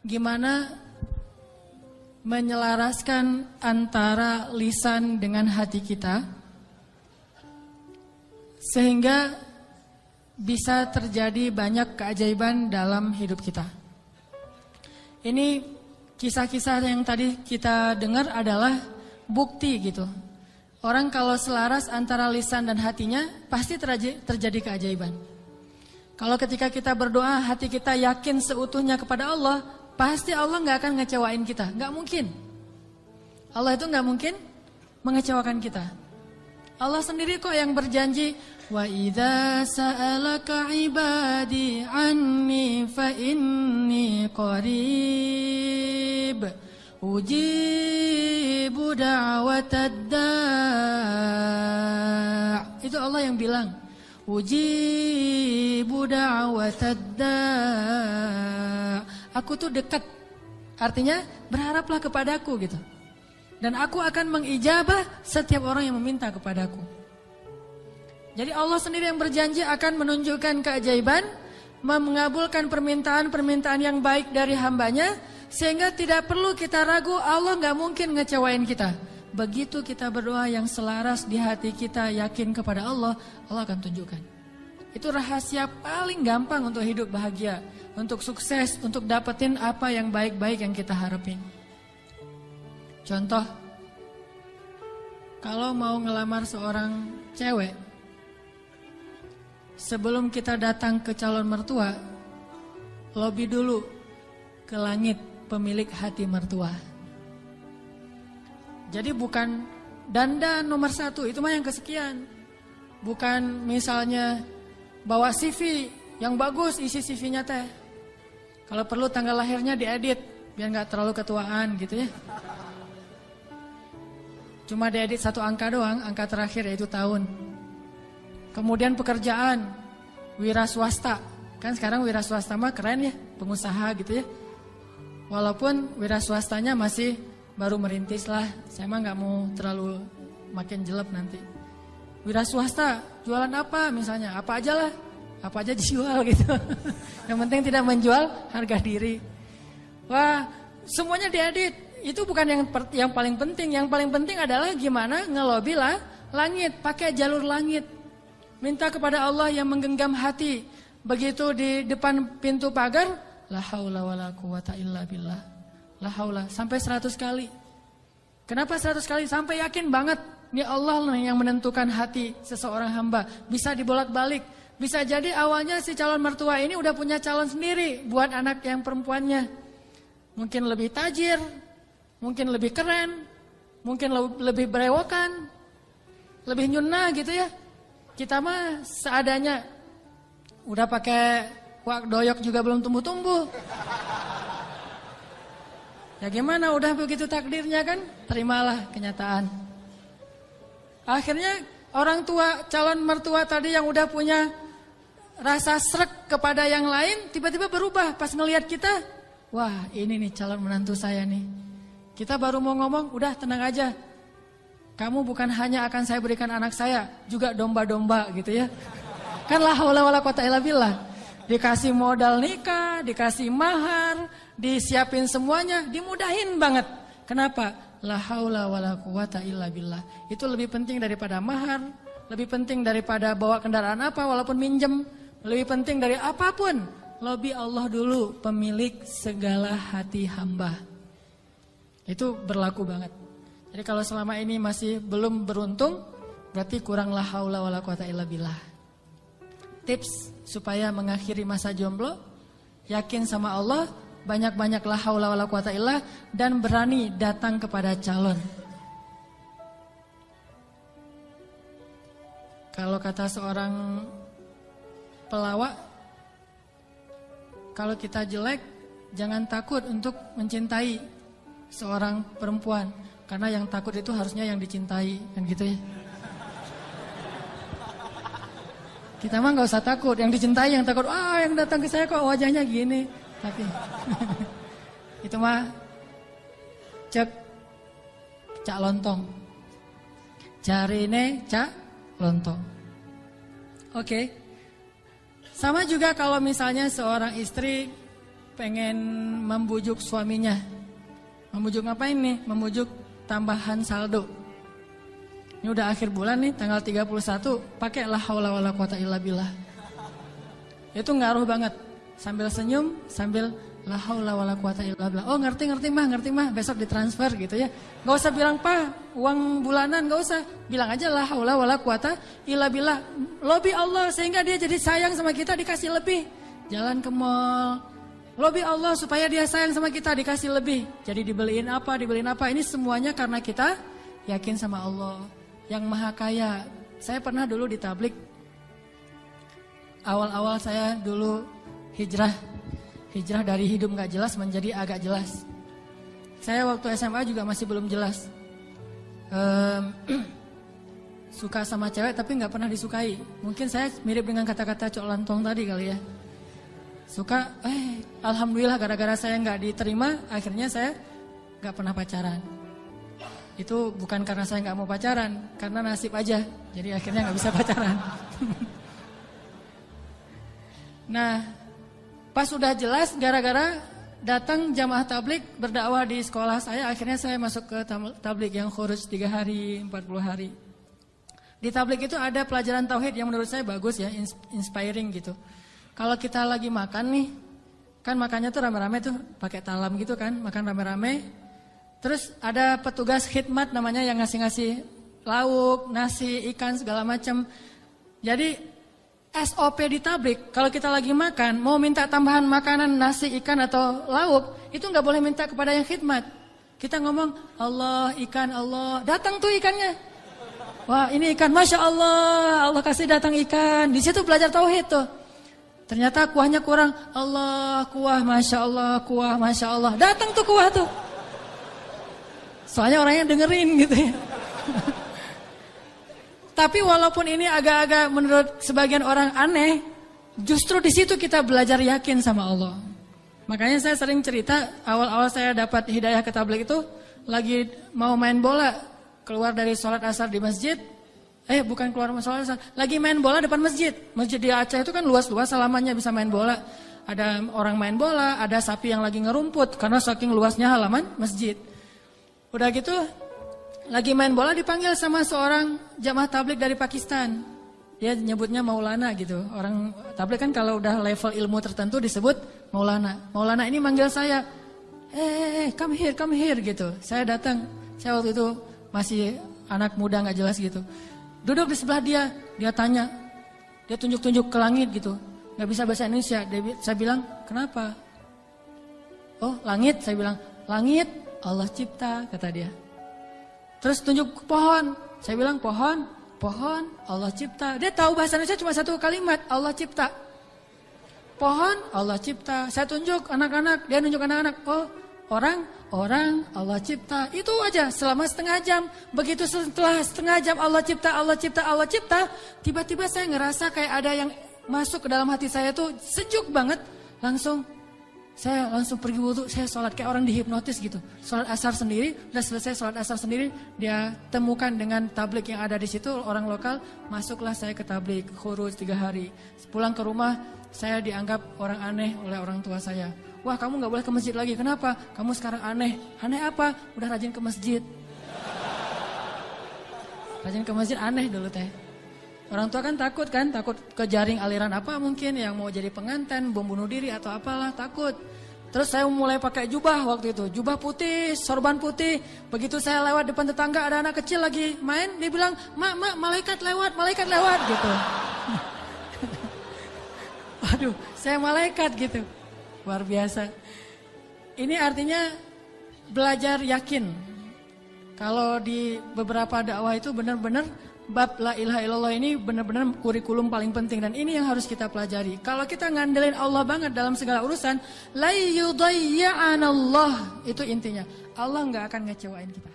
gimana menyelaraskan antara lisan dengan hati kita sehingga bisa terjadi banyak keajaiban dalam hidup kita. Ini kisah-kisah yang tadi kita dengar adalah bukti gitu. Orang kalau selaras antara lisan dan hatinya pasti terjadi keajaiban. Kalau ketika kita berdoa hati kita yakin seutuhnya kepada Allah, pasti Allah gak akan ngecewain kita. Gak mungkin. Allah itu gak mungkin mengecewakan kita. Allah sendiri kok yang berjanji, wa idza sa'alaka ibadi anni fa inni qarib ujibu da'watad da'. Itu Allah yang bilang, ujibu da'watad da'. Aku tuh dekat. Artinya berharaplah kepadaku gitu. Dan aku akan mengijabah setiap orang yang meminta kepadaku. Jadi Allah sendiri yang berjanji akan menunjukkan keajaiban, mengabulkan permintaan-permintaan yang baik dari hambanya, sehingga tidak perlu kita ragu, Allah gak mungkin ngecewain kita. Begitu kita berdoa yang selaras di hati kita yakin kepada Allah, Allah akan tunjukkan. Itu rahasia paling gampang untuk hidup bahagia, untuk sukses, untuk dapetin apa yang baik-baik yang kita harapin. Contoh, kalau mau ngelamar seorang cewek, sebelum kita datang ke calon mertua, lobby dulu ke langit pemilik hati mertua. Jadi bukan dandan nomor 1, itu mah yang kesekian. Bukan misalnya bawa CV yang bagus, isi CV-nya teh. Kalau perlu tanggal lahirnya diedit, biar gak terlalu ketuaan gitu ya. Cuma diedit 1 angka doang, angka terakhir yaitu tahun. Kemudian pekerjaan, wira swasta. Kan sekarang wira swasta mah keren ya, pengusaha gitu ya. Walaupun wira swastanya masih baru merintis lah. Saya mah gak mau terlalu makin jelek nanti. Wira swasta, jualan apa misalnya, apa aja lah. Apa aja dijual gitu. Yang penting tidak menjual harga diri. Wah, semuanya diedit. Itu bukan yang paling penting. Yang paling penting adalah gimana ngelobi lah langit, pakai jalur langit. Minta kepada Allah yang menggenggam hati. Begitu di depan pintu pagar, la haula wala quwata illa billah. La haula sampai 100 kali. Kenapa 100 kali? Sampai yakin banget ini Allah yang menentukan hati seseorang hamba. Bisa dibolak-balik. Bisa jadi awalnya si calon mertua ini udah punya calon sendiri buat anak yang perempuannya. Mungkin lebih tajir, mungkin lebih keren, mungkin lebih berewokan, lebih nyunah gitu ya. Kita mah seadanya, udah pakai wak doyok juga belum tumbuh-tumbuh. Ya gimana, udah begitu takdirnya kan, terimalah kenyataan. Akhirnya orang tua, calon mertua tadi yang udah punya rasa srek kepada yang lain, tiba-tiba berubah pas ngelihat kita. Wah, ini nih calon menantu saya nih. Kita baru mau ngomong, udah tenang aja. Kamu bukan hanya akan saya berikan anak saya, juga domba-domba gitu ya. Kan la haula wala quwata illa billah. Dikasih modal nikah, dikasih mahar, disiapin semuanya, dimudahin banget. Kenapa? La haula wala quwata illa billah. Itu lebih penting daripada mahar, lebih penting daripada bawa kendaraan apa walaupun minjem, lebih penting dari apapun. Lobby Allah dulu, pemilik segala hati hamba. Itu berlaku banget. Jadi kalau selama ini masih belum beruntung, berarti kurang la haula wala quwata illa billah. Tips supaya mengakhiri masa jomblo, yakin sama Allah, banyak-banyak la haula wala quwata illa, dan berani datang kepada calon. Kalau kata seorang pelawak, kalau kita jelek, jangan takut untuk mencintai seorang perempuan. Karena yang takut itu harusnya yang dicintai, kan gitu ya. Kita mah gak usah takut, yang dicintai yang takut. Yang datang ke saya kok wajahnya gini. Tapi itu mah cek cak lontong. Jarine cak lontong. Oke. Sama juga kalau misalnya seorang istri pengen membujuk suaminya. Membujuk ngapain nih? Membujuk tambahan saldo. Ini udah akhir bulan nih, tanggal 31, pakai la haula wala quwata illa billah. Itu ngaruh banget. Sambil senyum, sambil la haula wala quwata illa billah. Oh ngerti mah, besok ditransfer gitu ya. Gak usah bilang, "Pak, uang bulanan," gak usah. Bilang aja la haula wala quwata illa billah. Lobby Allah sehingga dia jadi sayang sama kita, dikasih lebih. Jalan ke mall, lobby Allah supaya dia sayang sama kita, dikasih lebih. Jadi dibeliin apa. Ini semuanya karena kita yakin sama Allah yang maha kaya. Saya pernah dulu di tablik. Awal-awal saya dulu hijrah dari hidup gak jelas menjadi agak jelas. Saya waktu SMA juga masih belum jelas. Suka sama cewek tapi gak pernah disukai. Mungkin saya mirip dengan kata-kata Cok Lantong tadi kali ya. Suka, alhamdulillah gara-gara saya gak diterima, akhirnya saya gak pernah pacaran. Itu bukan karena saya gak mau pacaran, karena nasib aja. Jadi akhirnya gak bisa pacaran. Nah, pas sudah jelas gara-gara datang jamaah tablik berdakwah di sekolah saya, akhirnya saya masuk ke tablik yang khuruj 3 hari, 40 hari. Di tablik itu ada pelajaran tauhid yang menurut saya bagus ya, inspiring gitu. Kalau kita lagi makan nih, kan makannya tuh rame-rame tuh, pakai talam gitu kan, makan rame-rame. Terus ada petugas khidmat namanya yang ngasih-ngasih lauk, nasi, ikan segala macam. Jadi SOP di tablik, kalau kita lagi makan, mau minta tambahan makanan, nasi, ikan atau lauk, itu nggak boleh minta kepada yang khidmat. Kita ngomong, Allah, ikan, Allah, datang tuh ikannya. Wah ini ikan, Masya Allah, Allah kasih datang ikan. Di situ belajar tauhid tuh. Ternyata kuahnya kurang, Allah, kuah, Masya Allah, kuah, Masya Allah. Datang tuh kuah tuh. Soalnya orangnya dengerin gitu ya. Tapi walaupun ini agak-agak menurut sebagian orang aneh, justru di situ kita belajar yakin sama Allah. Makanya saya sering cerita, awal-awal saya dapat hidayah ke tabligh itu, lagi mau main bola, keluar dari sholat asar di masjid, bukan keluar sholat asar, lagi main bola depan masjid. Masjid di Aceh itu kan luas-luas, halamannya bisa main bola. Ada orang main bola, ada sapi yang lagi ngerumput, karena saking luasnya halaman masjid. Udah gitu, lagi main bola dipanggil sama seorang jamaah tabligh dari Pakistan. Dia nyebutnya Maulana gitu. Orang tabligh kan kalau udah level ilmu tertentu disebut Maulana. Maulana ini manggil saya, come here gitu. Saya datang, saya waktu itu masih anak muda gak jelas gitu. Duduk di sebelah dia tanya, dia tunjuk-tunjuk ke langit gitu. Gak bisa bahasa Indonesia, saya bilang, kenapa? Oh langit, saya bilang, langit Allah cipta, kata dia. Terus tunjuk ke pohon. Saya bilang pohon Allah cipta. Dia tahu bahasa Indonesia cuma satu kalimat, Allah cipta. Pohon Allah cipta. Saya tunjuk anak-anak, dia nunjuk anak-anak. Oh, orang Allah cipta. Itu aja selama setengah jam. Begitu setelah setengah jam Allah cipta, tiba-tiba saya ngerasa kayak ada yang masuk ke dalam hati saya tuh sejuk banget. Saya langsung pergi wudu, saya sholat kayak orang dihipnotis gitu. Sholat asar sendiri, udah selesai sholat asar sendiri, dia temukan dengan tabligh yang ada di situ, orang lokal, masuklah saya ke tabligh, khuruj 3 hari. Pulang ke rumah, saya dianggap orang aneh oleh orang tua saya. Wah kamu gak boleh ke masjid lagi, kenapa? Kamu sekarang aneh. Aneh apa? Udah rajin ke masjid. Rajin ke masjid aneh dulu teh. Orang tua kan takut ke jaring aliran apa mungkin yang mau jadi pengantin, bom bunuh diri atau apalah, takut. Terus saya mulai pakai jubah waktu itu, jubah putih, sorban putih. Begitu saya lewat depan tetangga ada anak kecil lagi main, dia bilang, "Mak, malaikat lewat," gitu. Waduh, saya malaikat gitu. Luar biasa. Ini artinya belajar yakin. Kalau di beberapa dakwah itu benar-benar bab la ilaha illallah ini benar-benar kurikulum paling penting dan ini yang harus kita pelajari. Kalau kita ngandelin Allah banget dalam segala urusan, la yudayya'anallah, itu intinya. Allah nggak akan ngecewain kita.